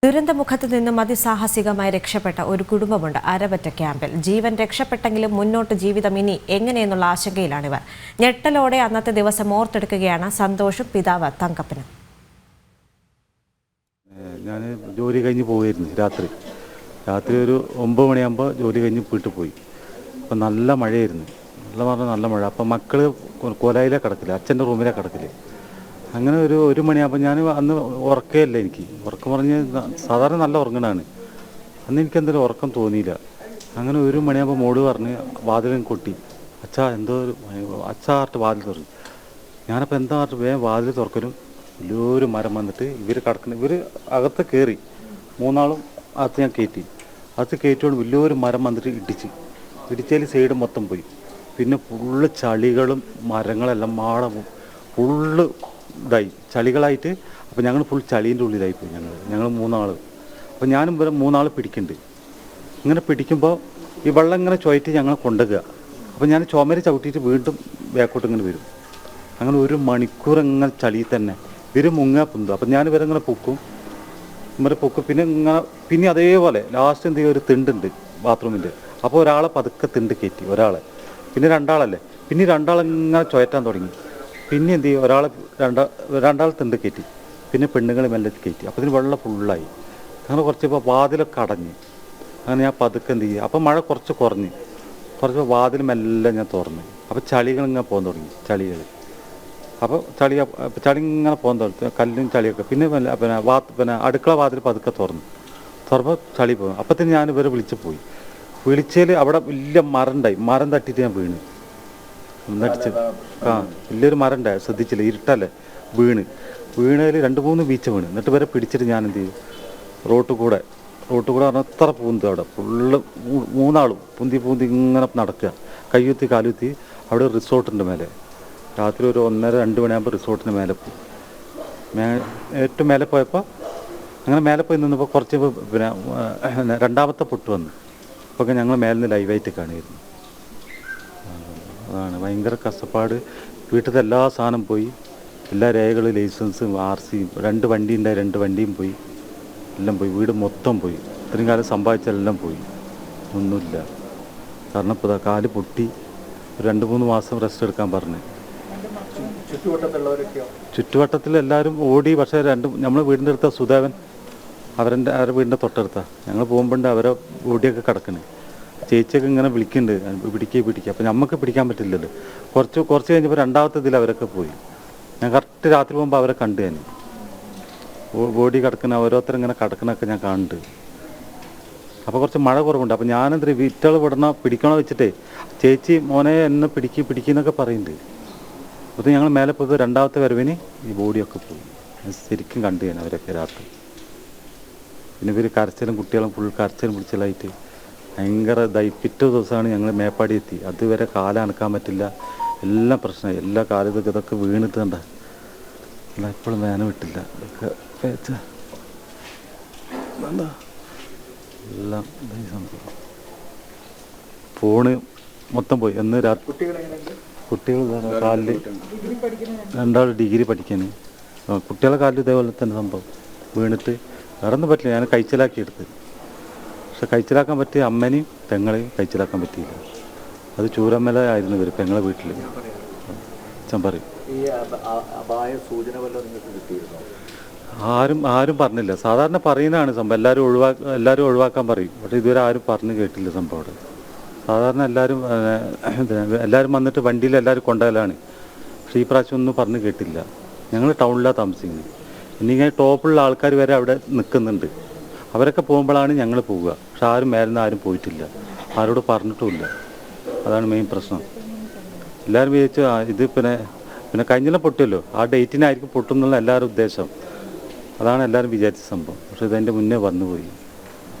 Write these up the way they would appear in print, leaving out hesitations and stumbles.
ദുരന്തമുഖത്ത് നിന്നും അതിസാഹസികമായി രക്ഷപ്പെട്ട ഒരു കുടുംബമുണ്ട് അരവറ്റ ക്യാമ്പിൽ. ജീവൻ രക്ഷപ്പെട്ടെങ്കിലും മുന്നോട്ട് ജീവിതം ഇനി എങ്ങനെയെന്നുള്ള ആശങ്കയിലാണിവർ. ഞെട്ടലോടെ അന്നത്തെ ദിവസം ഓർത്തെടുക്കുകയാണ് സന്തോഷും പിതാവ് തങ്കപ്പനും. ഞാൻ ജോലി കഴിഞ്ഞ് പോയിരുന്നു. രാത്രി ഒരു 9 മണിയാകുമ്പോൾ ജോലി കഴിഞ്ഞ് വീട്ടിൽ പോയി. അപ്പം നല്ല മഴയായിരുന്നു. നല്ല മഴ. അപ്പം മക്കൾ കൊലയിലെ കിടക്കില്ല, അച്ഛൻ്റെ റൂമിലെ കിടക്കില്ല. അങ്ങനെ ഒരു മണിയാകുമ്പോൾ ഞാൻ അന്ന് ഉറക്കമില്ല. എനിക്ക് ഉറക്കം പറഞ്ഞ് സാധാരണ നല്ല ഉറങ്ങണതാണ്. അന്ന് എനിക്കെന്തൊരു ഉറക്കം തോന്നിയില്ല. അങ്ങനെ 1 മണിയാകുമ്പോൾ മോട് പറഞ്ഞ് വാതിലും കൊട്ടി, അച്ഛാ എന്തോ അച്ഛാർട്ട് വാതിൽ തുറന്നു. ഞാനപ്പോൾ എന്താ പറഞ്ഞിട്ട് വേഗം വാതിൽ തുറക്കലും വലിയൊരു മരം വന്നിട്ട് ഇവർ അകത്ത് കയറി. 3 ആളും അകത്ത് ഞാൻ കയറ്റിയോണ്ട് വലിയൊരു മരം വന്നിട്ട് ഇടിച്ചതിൽ സൈഡ് മൊത്തം പോയി. പിന്നെ ഫുള്ള് ചളികളും മരങ്ങളെല്ലാം ഫുള്ള് ഇതായി ചളികളായിട്ട്. അപ്പോൾ ഞങ്ങൾ ഫുൾ ചളീൻ്റെ ഉള്ളിലായിപ്പോയി. ഞങ്ങൾ 3 ആൾ. അപ്പോൾ ഞാനും ഇവരെ 3 ആൾ പിടിക്കുന്നുണ്ട്. ഇങ്ങനെ പിടിക്കുമ്പോൾ ഈ വെള്ളം ഇങ്ങനെ ചുവറ്റി ഞങ്ങൾ കൊണ്ടുപോകുക. അപ്പോൾ ഞാൻ ചുമര് ചവിട്ടിയിട്ട് വീണ്ടും ബാക്കോട്ട് ഇങ്ങനെ വരും. അങ്ങനെ 1 മണിക്കൂർ ഇങ്ങനെ ചളിയിൽ തന്നെ ഇവർ മുങ്ങാ പൊന്തും. അപ്പം ഞാൻ ഇവരിങ്ങനെ പൊക്കും. പിന്നെ അതേപോലെ ലാസ്റ്റ് എന്ത് ചെയ്യുക, ഒരു തിണ്ടുണ്ട് ബാത്റൂമിൻ്റെ. അപ്പോൾ ഒരാളെ പതുക്കെ തിണ്ട് കയറ്റി, ഒരാളെ. പിന്നെ 2 ആളല്ലേ, പിന്നെ 2 ആളിങ്ങനെ ചുയറ്റാൻ തുടങ്ങി. പിന്നെ എന്ത് ചെയ്യും, രണ്ടാൾ തിണ്ട് കയറ്റി. പിന്നെ പെണ്ണുങ്ങൾ മെല്ലെ കയറ്റി. അപ്പോൾ ഇതിന് വെള്ളം ഫുള്ളായി. അങ്ങനെ കുറച്ചിപ്പോൾ വാതിലൊക്കെ അടഞ്ഞ്. അങ്ങനെ ഞാൻ പതുക്കെ എന്ത് ചെയ്യുക, അപ്പോൾ മഴ കുറച്ച് വാതിൽ മെല്ലെ ഞാൻ തുറന്നു. അപ്പോൾ ചളികളിങ്ങനെ പോകാൻ തുടങ്ങി, ചളികൾ. അപ്പോൾ ചളി ഇങ്ങനെ പോകാൻ തുടങ്ങി, കല്ലും ചളിയൊക്കെ. പിന്നെ അടുക്കള വാതിൽ പതുക്കെ തുറന്നപ്പോൾ ചളി പോകും. അപ്പത്തിന് ഞാൻ ഇവരെ വിളിച്ചതിൽ അവിടെ വലിയ മരം തട്ടിയിട്ട് ഞാൻ വീണ്. വലിയൊരു മരം ഉണ്ടായി, ശ്രദ്ധിച്ചില്ല, ഇരുട്ടല്ലേ. വീണതിൽ 2-3 വീഴ്ച വീണ്. എന്നിട്ട് വരെ പിടിച്ചിട്ട് ഞാൻ എന്ത് ചെയ്യും, റോട്ടിൽ കൂടെ പറഞ്ഞാൽ എത്ര പൂന്ത് അവിടെ ഫുള്ള് 3 ആളും പൂന്തി ഇങ്ങനെ നടക്കുക, കയ്യുത്തി കാലുത്തി. അവിടെ ഒരു റിസോർട്ടിൻ്റെ മേലെ രാത്രി ഒരു 1:30-2 മണിയാകുമ്പോൾ റിസോർട്ടിൻ്റെ മേലെ പോയി. ഏറ്റവും മേലെ പോയപ്പോൾ അങ്ങനെ മേലെ പോയി നിന്നപ്പോൾ കുറച്ച് പിന്നെ 2ാമത്തെ പൊട്ട് വന്നു. അപ്പോൾ ഞങ്ങൾ മേലെ നിന്ന് ലൈവായിട്ട് കാണിയിരുന്നു. അതാണ് ഭയങ്കര കഷ്ടപ്പാട്. വീട്ടിലത്തെ എല്ലാ സാധനം പോയി, എല്ലാ രേഖകളും, ലൈസൻസും, RC, 2 വണ്ടി ഉണ്ടായി, 2 വണ്ടിയും പോയി, എല്ലാം പോയി. വീട് മൊത്തം പോയി. ഇത്രയും കാലം സമ്പാദിച്ചെല്ലാം പോയി, ഒന്നുമില്ല. കാരണം ഇപ്പോൾ കാല് പൊട്ടി. 2-3 മാസം റെസ്റ്റ് എടുക്കാൻ പറഞ്ഞു. ചുറ്റുവട്ടത്തിൽ എല്ലാവരും ഓടി. പക്ഷേ നമ്മൾ വീടിൻ്റെ അടുത്ത സുദേവൻ, അവരുടെ വീടിൻ്റെ തൊട്ടടുത്താണ്. ഞങ്ങൾ പോകുമ്പോണ്ട് അവരെ ഓടിയൊക്കെ കിടക്കണേ. ചേച്ചിയൊക്കെ ഇങ്ങനെ വിളിക്കുന്നുണ്ട്, പിടിക്കുക. അപ്പം നമുക്ക് പിടിക്കാൻ പറ്റില്ലല്ലോ. കുറച്ച് കഴിഞ്ഞപ്പോൾ 2ാമത്തെ ഇതിൽ അവരൊക്കെ പോയി. ഞാൻ കറക്റ്റ് രാത്രി പോകുമ്പോൾ അവരെ കണ്ടു. ഞാൻ ബോഡി കിടക്കുന്ന ഓരോരുത്തരിങ്ങനെ കിടക്കണൊക്കെ ഞാൻ കണ്ട്. അപ്പോൾ കുറച്ച് മഴ കുറവുണ്ട്. അപ്പോൾ ഞാനെന്താ വിറ്റകൾ പിടിക്കണോ വെച്ചിട്ടേ, ചേച്ചി മോനെ എന്നെ പിടിക്കുന്നൊക്കെ പറയുന്നുണ്ട്. അപ്പോൾ ഞങ്ങൾ മേലെ പോയത് 2ാമത്തെ വരവിന് ഈ ബോഡിയൊക്കെ പോയി. ശരിക്കും കണ്ടു ഞാൻ അവരൊക്കെ രാത്രി. പിന്നെ ഇവർ കരച്ചിലും, കുട്ടികളും ഫുൾ കരച്ചിലും പിടിച്ചിലായിട്ട് ഭയങ്കര പിറ്റേ ദിവസമാണ് ഞങ്ങൾ മേപ്പാടി എത്തി. അതുവരെ കാലം അനക്കാൻ പറ്റില്ല, എല്ലാം പ്രശ്നമായി. എല്ലാ കാലത്തൊക്കെ ഇതൊക്കെ വീണിട്ട് കണ്ട എപ്പോഴും വേന വിട്ടില്ല. ഇതൊക്കെ എല്ലാം സംഭവം. ഫോണ് മൊത്തം പോയി. എന്ന് കുട്ടികൾ കാലിൽ 2 ആൾ ഡിഗ്രി പഠിക്കാൻ. കുട്ടികളെ കാലിൽ ഇതേപോലെ തന്നെ സംഭവം വീണിട്ട് വേറെ ഒന്നും പറ്റില്ല. ഞാൻ കഴിച്ചിലാക്കി എടുത്ത്. പക്ഷെ കഴിച്ചിലാക്കാൻ പറ്റിയ അമ്മനെയും പെങ്ങളെയും കഴിച്ചിലാക്കാൻ പറ്റിയില്ല. അത് ചൂരമ്മല ആയിരുന്നു ഇവർ, പെങ്ങളെ വീട്ടിൽ. അച്ഛൻ പറയും ആരും പറഞ്ഞില്ല. സാധാരണ പറയുന്നതാണ് സംഭവം. എല്ലാവരും ഒഴിവാക്കാൻ പറയും. പക്ഷേ ഇതുവരെ ആരും പറഞ്ഞു കേട്ടില്ല സംഭവം. അവിടെ സാധാരണ എല്ലാവരും വന്നിട്ട് വണ്ടിയിൽ എല്ലാവരും കൊണ്ടുപോകലാണ്. പക്ഷേ ഈ പ്രാവശ്യം ഒന്നും പറഞ്ഞു കേട്ടില്ല. ഞങ്ങൾ ടൗണിലാണ് താമസിക്കുന്നത്. ഇനിങ്ങനെ ടോപ്പുള്ള ആൾക്കാർ വരെ അവിടെ നിൽക്കുന്നുണ്ട്. അവരൊക്കെ പോകുമ്പോഴാണ് ഞങ്ങൾ പോവുക. പക്ഷെ ആരും മേലെന്ന് ആരും പോയിട്ടില്ല, ആരോട് പറഞ്ഞിട്ടുമില്ല. അതാണ് മെയിൻ പ്രശ്നം. എല്ലാവരും വിചാരിച്ചു ഇത് പിന്നെ കഴിഞ്ഞെല്ലാം പൊട്ടുമല്ലോ, ആ ഡേറ്റിനായിരിക്കും പൊട്ടുന്നുള്ള എല്ലാവരും ഉദ്ദേശം. അതാണ് എല്ലാവരും വിചാരിച്ച സംഭവം. പക്ഷെ ഇതെൻ്റെ മുന്നേ വന്നുപോയി.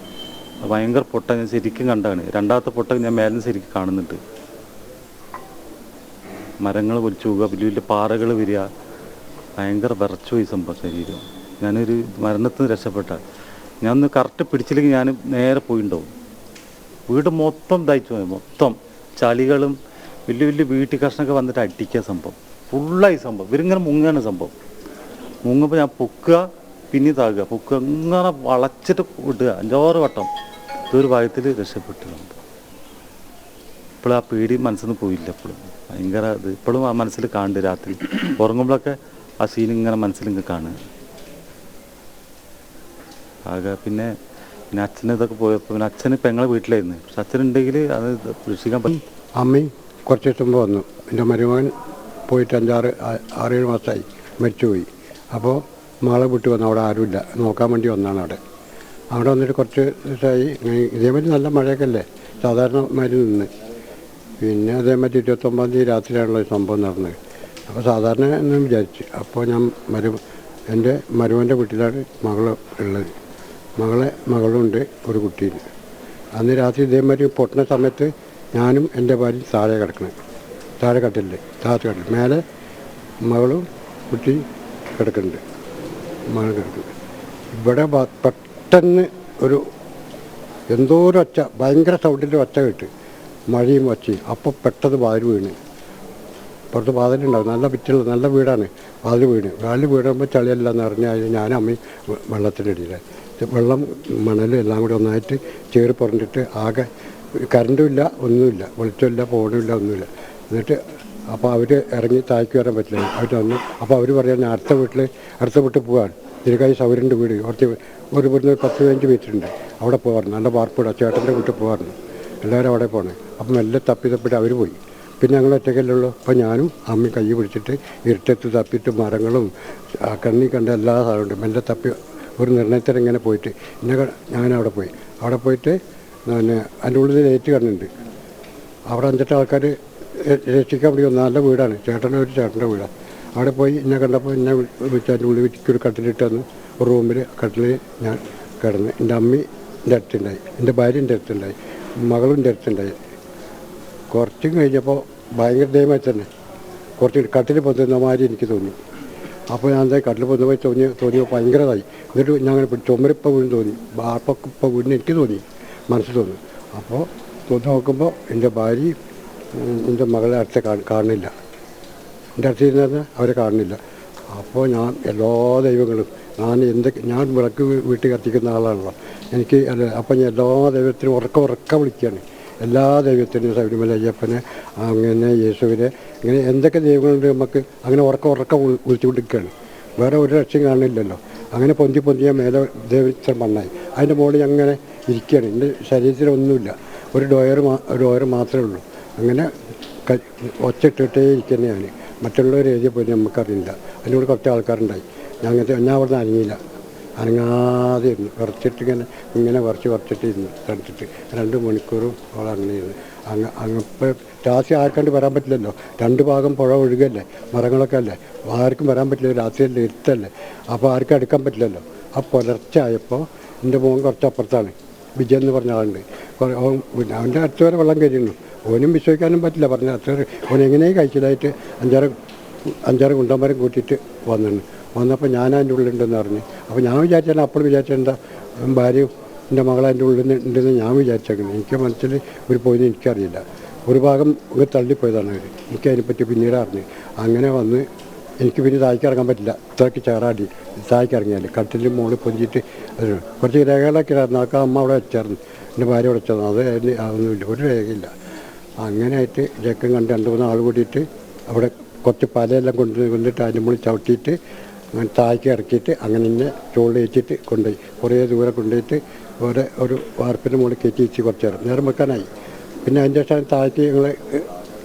ഭയങ്കര പൊട്ട ഞാൻ ശരിക്കും കണ്ടാണ്. 2ാമത്തെ പൊട്ട ഞാൻ മേലിന് ശരിക്കും കാണുന്നുണ്ട്. മരങ്ങൾ പൊലിച്ചു പോവുക, വലിയ വലിയ പാറകൾ വരിക. ഭയങ്കര വിറച്ചു പോയി സംഭവം ശരീരം. ഞാനൊരു മരണത്തിൽ നിന്ന് രക്ഷപ്പെട്ട. ഞാൻ ഒന്ന് കറക്റ്റ് പിടിച്ചില്ലെങ്കിൽ ഞാൻ നേരെ പോയിണ്ടാവും. വീട് മൊത്തം ദഹിച്ചു പോയി. മൊത്തം ചളികളും വലിയ വീട്ടിൽ കഷ്ണമൊക്കെ വന്നിട്ട് അടിക്കുക സംഭവം. ഫുള്ളായി സംഭവം. ഇവരിങ്ങനെ മുങ്ങാണ് സംഭവം. മുങ്ങുമ്പോൾ ഞാൻ പൊക്കുക, പിന്നെ താകുക പൊക്ക് അങ്ങനെ വളച്ചിട്ട് വിട്ടുക 5-6 വട്ടം ഇതൊരു ഭാഗത്തിൽ രക്ഷപ്പെട്ടിട്ടുണ്ട്. ഇപ്പോഴും ആ പേടി മനസ്സിൽ നിന്ന് പോയില്ല. ഇപ്പോഴും ഭയങ്കര ഇത് ഇപ്പോഴും ആ മനസ്സിൽ കാണുന്നുണ്ട്. രാത്രി ഉറങ്ങുമ്പോഴൊക്കെ ആ സീൻ ഇങ്ങനെ മനസ്സിലിങ്ങനെ കാണുക. ആകെ പിന്നെ അച്ഛന് ഇതൊക്കെ പോയപ്പോൾ പിന്നെ അച്ഛന് പെങ്ങളെ വീട്ടിലായിരുന്നു. പക്ഷെ അച്ഛനുണ്ടെങ്കിൽ അത് രക്ഷിക്കാൻ പറ്റും. അമ്മയും കുറച്ച് ദിവസം മുമ്പ് വന്നു. എൻ്റെ മരുമകൻ പോയിട്ട് 6-7 മാസമായി, മരിച്ചുപോയി. അപ്പോൾ മകളെ വിട്ട് വന്നു. അവിടെ ആരുമില്ല, നോക്കാൻ വേണ്ടി വന്നതാണ് അവിടെ വന്നിട്ട് കുറച്ച് ദിവസമായി. ഇതേമാതിരി നല്ല മഴയൊക്കെ അല്ലേ, സാധാരണ മാതിരി നിന്ന്. പിന്നെ അതേമാതിരി 29-ാം തീയതി രാത്രിയാണല്ലോ സംഭവം നടന്നത്. അപ്പോൾ സാധാരണ എന്ന് വിചാരിച്ചു. അപ്പോൾ ഞാൻ എൻ്റെ മരുമകൻ്റെ വീട്ടിലാണ് മകൾ ഉള്ളത്. മകളുണ്ട്, ഒരു കുട്ടിയുണ്ട്. അന്ന് രാത്രി ഇതേമാതിരി പൊട്ടുന്ന സമയത്ത് ഞാനും എൻ്റെ ഭാര്യയും താഴെ കിടക്കണം. താഴെ കട്ടിൽ മേലെ മകളും കുട്ടി കിടക്കുന്നുണ്ട്. മകൾ കിടക്കുന്നുണ്ട്. ഇവിടെ പെട്ടെന്ന് എന്തോ ഒരു ഒച്ച, ഭയങ്കര സൗണ്ടിൻ്റെ ഒച്ച കേട്ട്, മഴയും ഒച്ചയും. അപ്പോൾ പെട്ടെന്ന് വാതിൽ വീണ്. പുറത്ത് വാതിലുണ്ടാവും, നല്ല ഭിറ്റുള്ള നല്ല വീടാണ്. വാതിൽ വീടുമ്പോൾ ചളിയല്ല എന്ന് പറഞ്ഞാൽ ഞാനും അമ്മയും വെള്ളത്തിനടിയിലാണ്. വെള്ളം മണലും എല്ലാം കൂടി ഒന്നായിട്ട് ചേറി പുറഞ്ഞിട്ട് ആകെ കറണ്ടുമില്ല, ഒന്നുമില്ല, വെളിച്ചമില്ല, ഫോണുമില്ല, ഒന്നുമില്ല. എന്നിട്ട് അപ്പോൾ അവർ ഇറങ്ങി താഴേക്ക് വരാൻ പറ്റില്ല. അവർ വന്നു. അപ്പോൾ അവർ പറയാൻ ഞാൻ അടുത്ത വീട്ടിൽ പോകാൻ തിരുക്കായി സൗകര്യൻ്റെ വീട് ഒരു ഇവിടുന്ന് 10-15 മീറ്റർ ഉണ്ട്. അവിടെ പോകാറുണ്ട്. നല്ല വാർപ്പിടാം, ചേട്ടൻ്റെ വീട്ടിൽ പോകാറുണ്ട്. എല്ലാവരും അവിടെ പോകണേ. അപ്പം മെല്ലെ തപ്പിയിട്ട് അവർ പോയി. പിന്നെ ഞങ്ങൾ ഒറ്റയ്ക്കല്ലുള്ളൂ. അപ്പോൾ ഞാനും അമ്മയും കൈ പിടിച്ചിട്ട് ഇരുട്ടത്ത് തപ്പിയിട്ട് മരങ്ങളും കണ്ണി കണ്ട എല്ലാ സാധനമുണ്ട്. മെല്ലെ തപ്പി ഒരു നിർണയത്തിന് ഇങ്ങനെ പോയിട്ട് ഞാനവിടെ പോയിട്ട് പിന്നെ അതിൻ്റെ ഉള്ളിൽ ലൈറ്റ് കണ്ണുണ്ട്. അവിടെ 5-8 ആൾക്കാർ രക്ഷിക്കാൻ വേണ്ടി വന്നു. നല്ല വീടാണ്, ചേട്ടൻ്റെ വീടാണ്. അവിടെ പോയി എന്നെ കണ്ടപ്പോൾ എന്നെ വിളിച്ച് അതിൻ്റെ ഉള്ളിൽ ഒരു കട്ടിലിട്ട് തന്നു. ഒരു റൂമിൽ കട്ടിലിൽ ഞാൻ കിടന്ന്. എൻ്റെ അമ്മി എൻ്റെ അടുത്തുണ്ടായി, എൻ്റെ ഭാര്യ എൻ്റെ അടുത്തുണ്ടായി, മകളും എൻ്റെ അടുത്തുണ്ടായി. കുറച്ചും കഴിഞ്ഞപ്പോൾ ഭയങ്കര ദയമായി തന്നെ കുറച്ച് കട്ടിൽ പൊന്തുന്ന മാതിരി എനിക്ക് തോന്നി. അപ്പോൾ ഞാൻ എന്താ കട്ടിൽ പൊന്തുമായി തോന്നിയപ്പോൾ ഭയങ്കരതായി. എന്നിട്ട് ഞാൻ അങ്ങനെ ചുമരിപ്പോൾ വീണ് തോന്നി, ബാർപ്പൊക്കെ ഇപ്പോൾ വീണ് എനിക്ക് തോന്നി, മനസ്സിൽ തോന്നി. അപ്പോൾ നോക്കുമ്പോൾ എൻ്റെ ഭാര്യ എൻ്റെ മകളെ അടുത്ത് കാണുന്നില്ല. എൻ്റെ അടുത്തിരുന്ന് അവരെ കാണുന്നില്ല. അപ്പോൾ ഞാൻ എല്ലാ ദൈവങ്ങളും ഞാൻ വിളക്ക് വീട്ടിൽ കത്തിക്കുന്ന ആളാണല്ലോ എനിക്ക്. അപ്പോൾ ഞാൻ എല്ലാ ദൈവത്തിനും ഉറക്ക വിളിക്കുകയാണ്. എല്ലാ ദൈവത്തിനും ശബരിമല അയ്യപ്പനെ, അങ്ങനെ യേശുവിനെ, ഇങ്ങനെ എന്തൊക്കെ ദൈവങ്ങളുണ്ട് നമുക്ക് അങ്ങനെ ഉറക്ക വിളിച്ചുകൊണ്ടിരിക്കുകയാണ്. വേറെ ഒരു രക്ഷയും കാണുന്നില്ലല്ലോ. അങ്ങനെ പൊന്തിയ മേലെ ദൈവത്തിന് മണ്ണായി. അതിൻ്റെ മുകളിൽ അങ്ങനെ ഇരിക്കുകയാണ്. എൻ്റെ ശരീരത്തിലൊന്നുമില്ല, ഒരു ഡോയർ മാത്രമേ ഉള്ളൂ. അങ്ങനെ ഒച്ചിട്ടിട്ടേ ഇരിക്കുന്നതാണ്. മറ്റുള്ളവർ എഴുതിയ പോലെ നമുക്കറിയില്ല. അതിൻ്റെ കൂടെ കുറച്ച് ആൾക്കാരുണ്ടായി. ഞാൻ അവിടെ നിന്ന് അനങ്ങാതെ ഇരുന്നു. ഇങ്ങനെ വരച്ചിട്ട് ഇരുന്നു. തണുത്തിട്ട് 2 മണിക്കൂറും അവൾ അങ്ങനെ ഇരുന്നു. ഇപ്പോൾ രാത്രി ആർക്കാണ്ട് വരാൻ പറ്റില്ലല്ലോ. 2 ഭാഗം പുഴ ഒഴുകല്ലേ, മരങ്ങളൊക്കെ അല്ലേ, ആർക്കും വരാൻ പറ്റില്ല. രാത്രിയല്ലേ, ഇരുത്തല്ലേ, അപ്പോൾ ആർക്കും അടുക്കാൻ പറ്റില്ലല്ലോ. ആ പുലർച്ചെ ആയപ്പോൾ എൻ്റെ മോൻ കുറച്ച് അപ്പുറത്താണ്, വിജയൻ എന്ന് പറഞ്ഞ ആളുണ്ട്. അവൻ്റെ അടുത്ത് വരെ വെള്ളം കയറിയിരുന്നു. ഓനും വിശ്വസിക്കാനും പറ്റില്ല. പറഞ്ഞ അത്ര ഓൻ എങ്ങനെയും കഴിച്ചതായിട്ട് 5-6 കുണ്ടന്മാരും കൂട്ടിയിട്ട് വന്നപ്പോൾ ഞാൻ അതിൻ്റെ ഉള്ളിലുണ്ടെന്ന് പറഞ്ഞു. അപ്പോൾ ഞാൻ വിചാരിച്ചാൽ അപ്പോൾ വിചാരിച്ചെന്താ ഭാര്യയും എൻ്റെ മകളെ അതിൻ്റെ ഉള്ളിൽ ഉണ്ടെന്ന് ഞാൻ വിചാരിച്ചേക്കുന്നത്. എനിക്ക് മനസ്സിൽ പോയിന്ന് എനിക്കറിയില്ല. ഒരു ഭാഗം തള്ളിപ്പോയതാണ് അവർ. എനിക്കതിനെപ്പറ്റി പിന്നീട് അറിഞ്ഞു. അങ്ങനെ വന്ന് എനിക്ക് പിന്നെ താഴേക്ക് ഇറങ്ങാൻ പറ്റില്ല. ഇത്രയ്ക്ക് ചേറാടി താഴേക്ക് ഇറങ്ങിയാൽ കട്ടിലിൻ്റെ മുകളിൽ പൊഞ്ചിയിട്ട് കുറച്ച് രേഖകളൊക്കെ ഇടായിരുന്നു. അതൊക്കെ അമ്മ അവിടെ വെച്ചായിരുന്നു, എൻ്റെ ഭാര്യ അവിടെ വെച്ചായിരുന്നു. അത് അതൊന്നുമില്ല, ഒരു രേഖയില്ല. അങ്ങനെ ആയിട്ട് രക്കം കണ്ട് 2-3 ആൾ കൂടിയിട്ട് അവിടെ കുറച്ച് പലയെല്ലാം കൊണ്ടുവന്നിട്ട് അതിൻ്റെ മുകളിൽ ചവിട്ടിയിട്ട് അങ്ങനെ താഴേക്ക് ഇറക്കിയിട്ട് അങ്ങനെ തന്നെ ചോളിൽ വെച്ചിട്ട് കൊണ്ടുപോയി. കുറേ ദൂരെ കൊണ്ടുപോയിട്ട് ഒരു വാർപ്പിൻ്റെ മുകളിൽ കയറ്റി വെച്ച് കുറച്ച് നേരം വെക്കാനായി. പിന്നെ അതിൻ്റെ ശേഷം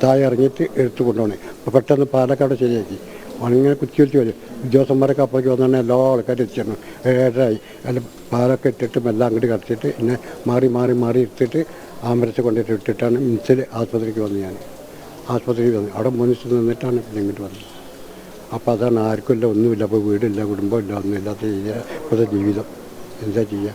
താഴെ ഇറങ്ങിയിട്ട് എടുത്ത് കൊണ്ടുപോകണേ. അപ്പോൾ പെട്ടെന്ന് പാലൊക്കെ അവിടെ ശരിയാക്കി. അങ്ങനെ കുത്തി വരും. ഉദ്യോഗസ്ഥന്മാരൊക്കെ അപ്പോഴേക്ക് വന്നാൽ എല്ലാ ആൾക്കാരും എത്തിച്ചിരുന്നു. 7:30 അല്ല പാലൊക്കെ ഇട്ടിട്ട് എല്ലാം അങ്ങോട്ട് കടത്തിയിട്ട് പിന്നെ മാറി എടുത്തിട്ട് ആംബുലൻസ് കൊണ്ടിട്ട് ഇട്ടിട്ടാണ് മിംസിൽ ആസ്പത്രിക്ക് വന്നത്. ഞാൻ ആസ്പത്രിയിൽ വന്നു. അവിടെ 3 ദിവസം നിന്നിട്ടാണ് പിന്നെ ഇങ്ങോട്ട് വന്നത്. അപ്പോൾ അതാണ്, ആർക്കുമില്ല, ഒന്നുമില്ല. അപ്പോൾ വീടില്ല, കുടുംബമില്ല, ഒന്നുമില്ലാത്ത ഇപ്പോഴത്തെ ജീവിതം എന്താ ചെയ്യുക?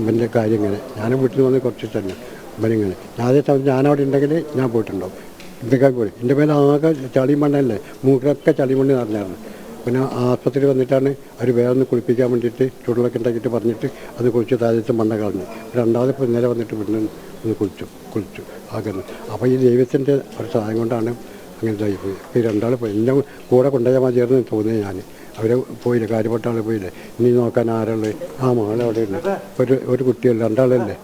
ഇവൻ്റെ കാര്യം ഇങ്ങനെ. ഞാനും വീട്ടിൽ വന്ന് കുറച്ച് തന്നെ ഇവനിങ്ങനെ. അതേ സമയത്ത് ഞാനവിടെ ഉണ്ടെങ്കിൽ ഞാൻ പോയിട്ടുണ്ടാവും. ഇതൊക്കെ പോയി എൻ്റെ മേലെ ആകെ ചളിമണ്ണല്ലേ, മൂക്കിലൊക്കെ ചളിമണ്ണ് നിറഞ്ഞായിരുന്നു. പിന്നെ ആസ്പത്രി വന്നിട്ടാണ് അവർ വേറെ ഒന്ന് കുളിപ്പിക്കാൻ വേണ്ടിയിട്ട് ചുടുവെള്ളം ഉണ്ടാക്കിയിട്ട് പറഞ്ഞിട്ട് അത് കുളിച്ച് താഴത്തെ മണ്ണ കളഞ്ഞു. രണ്ടാമത് ഇപ്പോൾ ഇന്നലെ വന്നിട്ട് വീണ്ടും ഒന്ന് കുളിച്ചു ആകുന്നു. അപ്പോൾ ഈ ദൈവത്തിൻ്റെ ഒരു സഹായം കൊണ്ടാണ് അങ്ങനെ ഇതായിപ്പോയി. ഈ 2 ആൾ എന്നെ കൂടെ കൊണ്ടുപോയാൽ മതിയായിരുന്നു തോന്നിയത് ഞാൻ. അവർ പോയില്ലേ, കാര്യപ്പെട്ട ആൾ പോയില്ലേ. ഇനി നോക്കാൻ ആരുള്ളത്? ആ മകളെ അവിടെ ഉണ്ട്. ഒരു കുട്ടിയല്ല, രണ്ടാളല്ലേ.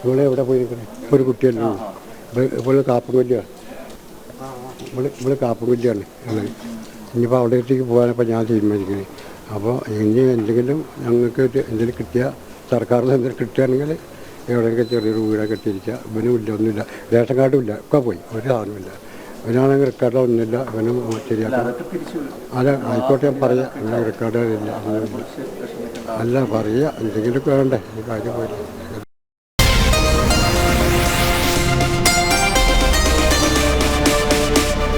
ഇവിടെ എവിടെ പോയിരിക്കണേ? ഒരു കുട്ടിയല്ലേ. ഇപ്പോൾ കാപ്പുംകൊല്ലിയാണ്, ഇവിടെ കാപ്പുംകൊല്ലിയാണ് ഉള്ളത്. ഇനിയിപ്പോൾ അവിടേക്ക് പോകാനിപ്പോൾ ഞാൻ തീരുമാനിക്കുന്നത്. അപ്പോൾ ഇനി എന്തെങ്കിലും ഞങ്ങൾക്ക് എന്തെങ്കിലും കിട്ടിയ സർക്കാരിൽ എന്തെങ്കിലും കിട്ടുകയാണെങ്കിൽ എവിടെയെങ്കിലും ചെറിയൊരു വീടൊക്കെ കെട്ടിയിരിക്കുക. ഇവനും ഇല്ല, ഒന്നുമില്ല, റേഷൻ കാർഡും ഇല്ല, ഒക്കെ പോയി, ഒരു സാധനമില്ല. ഇവനാണെങ്കിൽ റെക്കോർഡോ ഒന്നുമില്ല, ഇവനും ശരിയാക്കണം. അല്ല ആയിക്കോട്ടെ, ഞാൻ പറയാം, ഇങ്ങനെ റെക്കോർഡോ ഇല്ല, ഒന്നുമില്ല. അല്ല പറയുക, എന്തെങ്കിലുമൊക്കെ വേണ്ടേ ഈ കാര്യം പോയി.